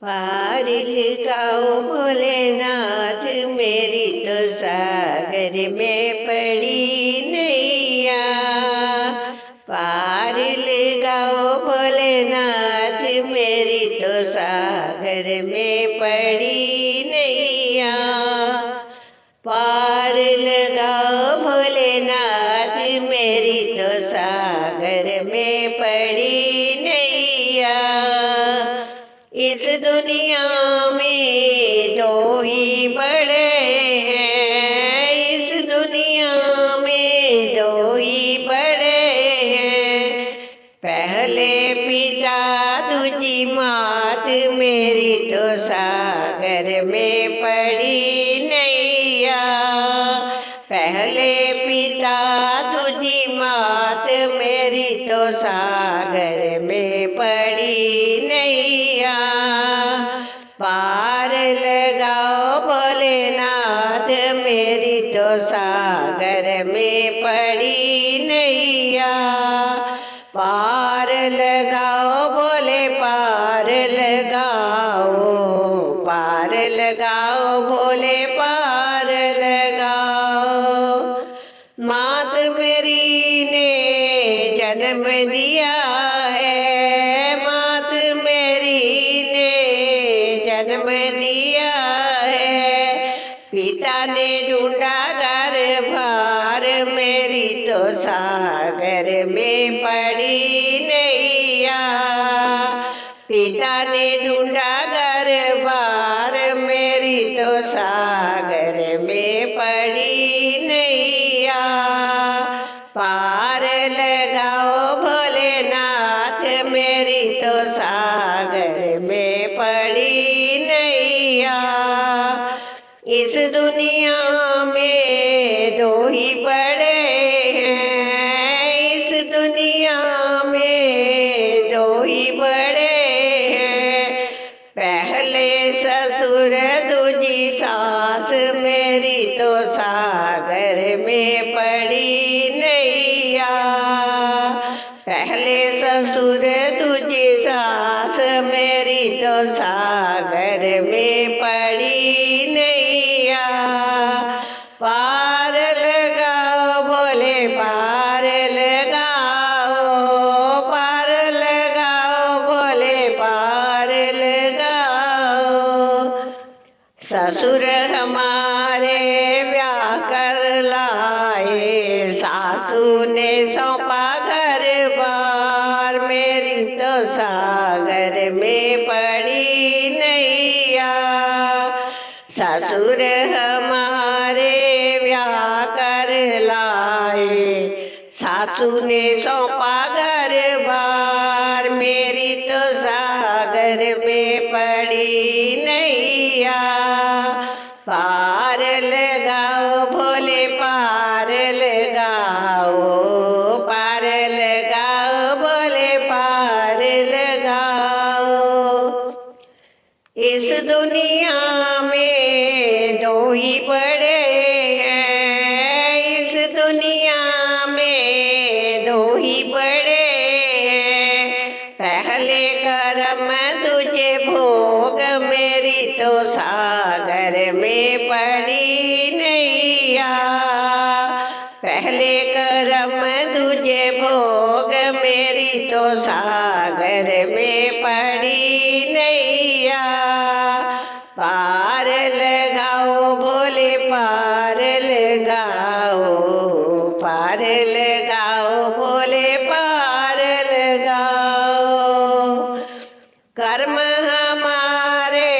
पार लगाओ भोलेनाथ मेरी तो सागर में पड़ी नैया। पार लगाओ भोलेनाथ मेरी तो सागर में पड़ी नैया। पार लगाओ भोलेनाथ मेरी तो सागर में पड़ी नैया। इस दुनिया में दो ही बड़े हैं, इस दुनिया में दो ही बड़े हैं। पहले पिता दूजी मात मेरी तो सागर में पड़ी नैया। पहले पिता दूजी मात मेरी तो सागर में पड़ी नैया। पार लगाओ भोलेनाथ मेरी तो सागर में पड़ी नैया। पार लगाओ भोले पार लगाओ, पार लगाओ भोले पार लगाओ। मात मेरी ने जन्म दिया है, मात मेरी ने जन्म दिया है। पिता ने ढूंढा घर बार मेरी तो सागर में पड़ी नैया। पिता ने ढूंढा घर बार मेरी तो सागर में पड़ी नैया। पार लगाओ भोलेनाथ मेरी तो सागर में पड़ी नैया। इस दुनिया में दो ही बड़े हैं, इस दुनिया में दो ही बड़े हैं। पहले ससुर दूजी सास मेरी तो सागर में पड़ी नैया। पहले ससुर दूजी सास मेरी तो सागर में पड़ी नैया। पार लगाओ भोले पार लगाओ, पार लगाओ भोले पार लगाओ। ससुर हमारे ब्याह कर लाए, सासू ने सौंपा घर बार मेरी तो सागर में पड़ी नैया। ससुर हमारे ब्याह कर लाए, सासू ने सौंपा घर बार मेरी तो सागर में पड़ी नैया। पार लगाओ भोले पार लगाओ, पार लगाओ भोले पार लगाओ। इस दुनिया में दो ही बड़े हैं, इस दुनिया में दो ही बड़े हैं। पहले कर्म दूजे भोग मेरी तो सागर में पड़ी नैया। पहले कर्म दूजे भोग मेरी तो सागर में पड़ी नैया। पार लगाओ भोले पार लगाओ, पार लगाओ भोले पार लगाओ। कर्म हमारे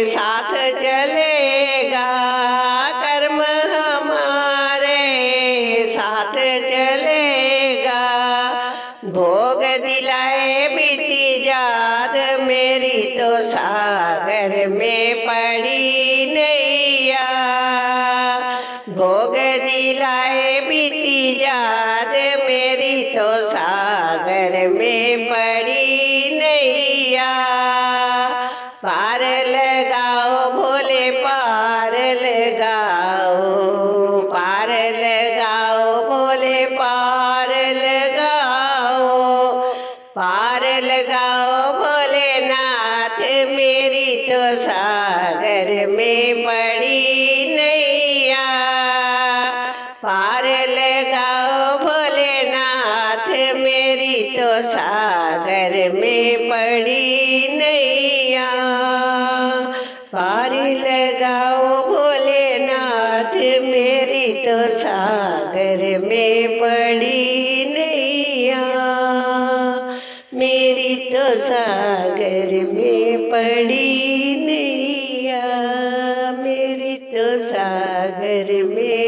साथ चलेगा, कर्म हमारे साथ चलेगा। भोग दिलाए बीती जात मेरी तो सागर में पड़ी नैया। भोग दिलाए बीती जात मेरी तो सागर में पड़ी नैया। पार लगाओ भोले पार लगाओ, पार लगाओ भोले पार लगाओ। पार लगाओ भोलेनाथ मेरे तो सागर में पड़ी नैया। पार लगाओ भोलेनाथ मेरी तो सागर में पड़ी नैया। पार लगाओ भोलेनाथ मेरी तो सागर में पड़ी नैया। मेरी तो सागर में पड़ी नैया। मेरी तो सागर में